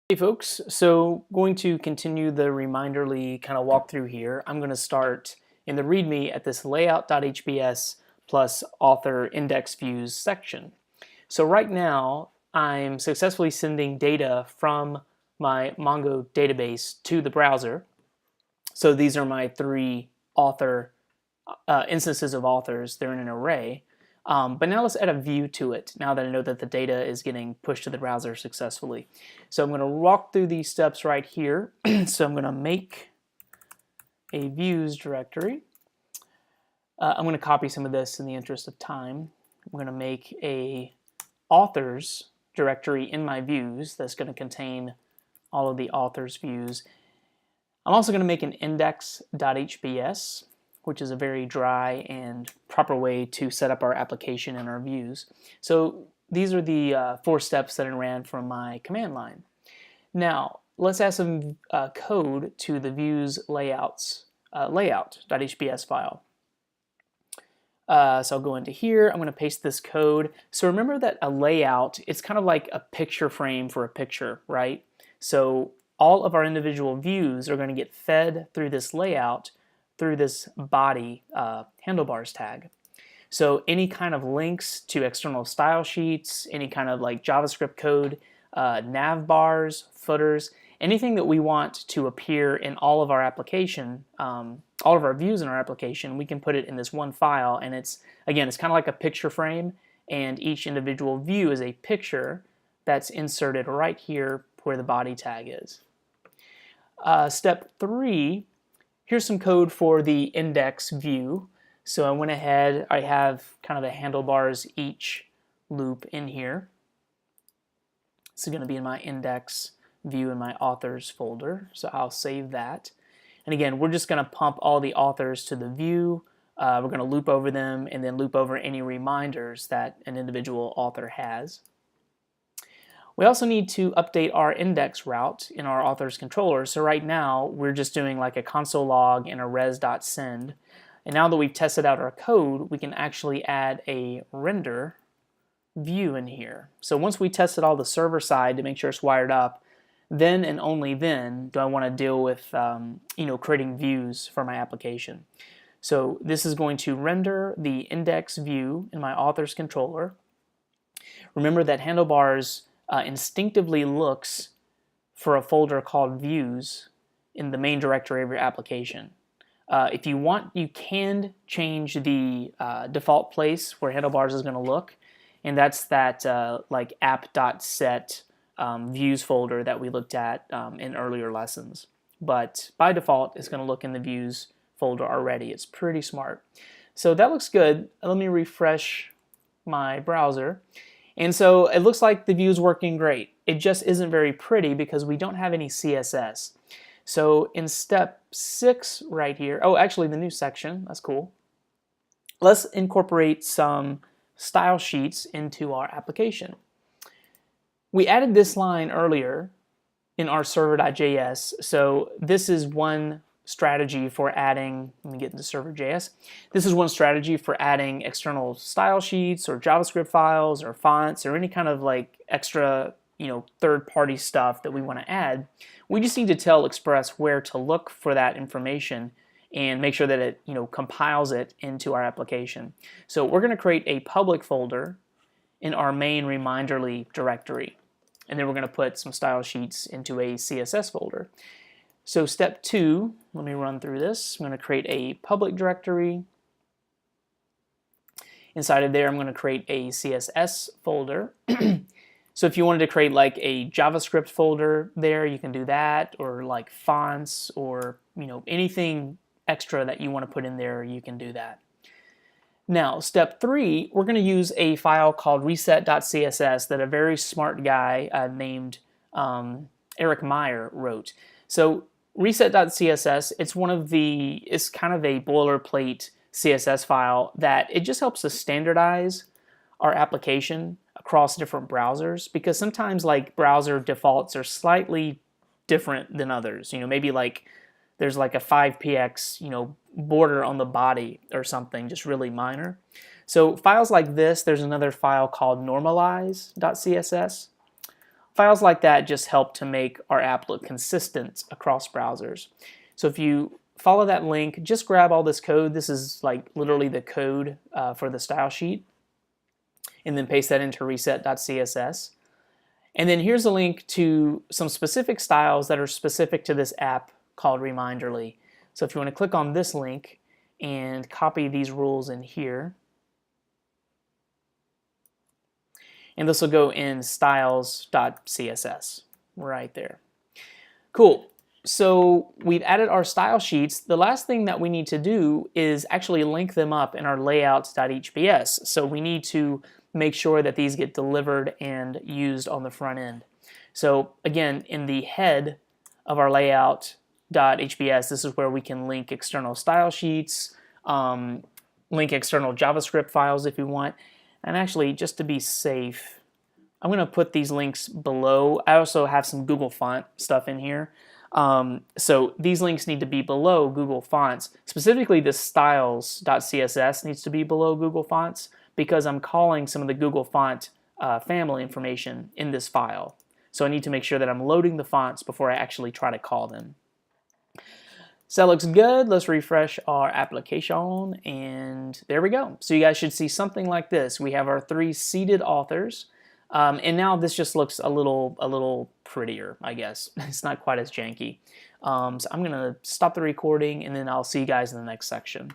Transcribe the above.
Hey folks, so going to continue the Reminderly kind of walkthrough here. I'm going to start in the README at this layout.hbs plus author index views section. So right now I'm successfully sending data from my Mongo database to the browser. So these are my three author instances of authors. They're in an array. But now let's add a view to it now that I know that the data is getting pushed to the browser successfully. So I'm going to walk through these steps right here. So I'm going to make a views directory. I'm going to copy some of this in the interest of time. I'm going to make a authors directory in my views that's going to contain all of the authors views. I'm also going to make an index.hbs, which is a very dry and proper way to set up our application and our views. So these are the 4 steps that I ran from my command line. Now let's add some code to the views layout.hbs file. So I'll go into here, I'm going to paste this code. So remember that a layout, it's kind of like a picture frame for a picture, right? So all of our individual views are going to get fed through this layout through this body handlebars tag. So any kind of links to external style sheets, any kind of like JavaScript code, nav bars, footers, anything that we want to appear in all of our application, all of our views in our application, we can put it in this one file. And it's, again, it's kind of like a picture frame, and each individual view is a picture that's inserted right here where the body tag is. Step 3, here's some code for the index view. So I went ahead, I have kind of a handlebars each loop in here. This is going to be in my index view in my authors folder, so I'll save that. And again, we're just going to pump all the authors to the view. We're going to loop over them and then loop over any reminders that an individual author has. We also need to update our index route in our authors controller. So right now we're just doing like a console log and a res.send. And now that we've tested out our code, we can actually add a render view in here. So once we tested all the server side to make sure it's wired up, then and only then do I want to deal with creating views for my application. So this is going to render the index view in my authors controller. Remember that handlebars instinctively looks for a folder called views in the main directory of your application. If you want, you can change the default place where handlebars is going to look, and that's that like app.set views folder that we looked at in earlier lessons. But by default, it's going to look in the views folder already. It's pretty smart. So that looks good. Let me refresh my browser. And so it looks like the view is working great. It just isn't very pretty because we don't have any CSS. So in step 6 right here, oh, actually the new section, that's cool. Let's incorporate some style sheets into our application. We added this line earlier in our server.js. So this is one strategy for adding, let me get into server.js. This is one strategy for adding external style sheets or JavaScript files or fonts or any kind of like extra, third-party stuff that we want to add. We just need to tell Express where to look for that information and make sure that it, compiles it into our application. So we're going to create a public folder in our main Reminderly directory, and then we're going to put some style sheets into a CSS folder. So step 2, let me run through this. I'm going to create a public directory. Inside of there, I'm going to create a CSS folder. So if you wanted to create like a JavaScript folder there, you can do that, or like fonts or anything extra that you want to put in there, you can do that. Now, step 3, we're going to use a file called reset.css that a very smart guy named Eric Meyer wrote. So reset.css, it's kind of a boilerplate CSS file that it just helps us standardize our application across different browsers, because sometimes like browser defaults are slightly different than others. Maybe like there's like a 5px, border on the body or something, just really minor. So files like this, there's another file called normalize.css. files like that just help to make our app look consistent across browsers. So if you follow that link, just grab all this code. This is like literally the code for the style sheet, and then paste that into reset.css. And then here's a link to some specific styles that are specific to this app called Reminderly. So if you want to click on this link and copy these rules in here, and this will go in styles.css right there. Cool. So we've added our style sheets. The last thing that we need to do is actually link them up in our layouts.hbs. So we need to make sure that these get delivered and used on the front end. So again, in the head of our layout.hbs, this is where we can link external style sheets, link external JavaScript files if you want. And actually, just to be safe, I'm going to put these links below. I also have some Google Font stuff in here. So these links need to be below Google Fonts. Specifically, this styles.css needs to be below Google Fonts because I'm calling some of the Google Font family information in this file. So I need to make sure that I'm loading the fonts before I actually try to call them. So that looks good. Let's refresh our application, and there we go. So you guys should see something like this. We have our 3 seated authors, and now this just looks a little prettier, I guess. It's not quite as janky. So I'm gonna stop the recording, and then I'll see you guys in the next section.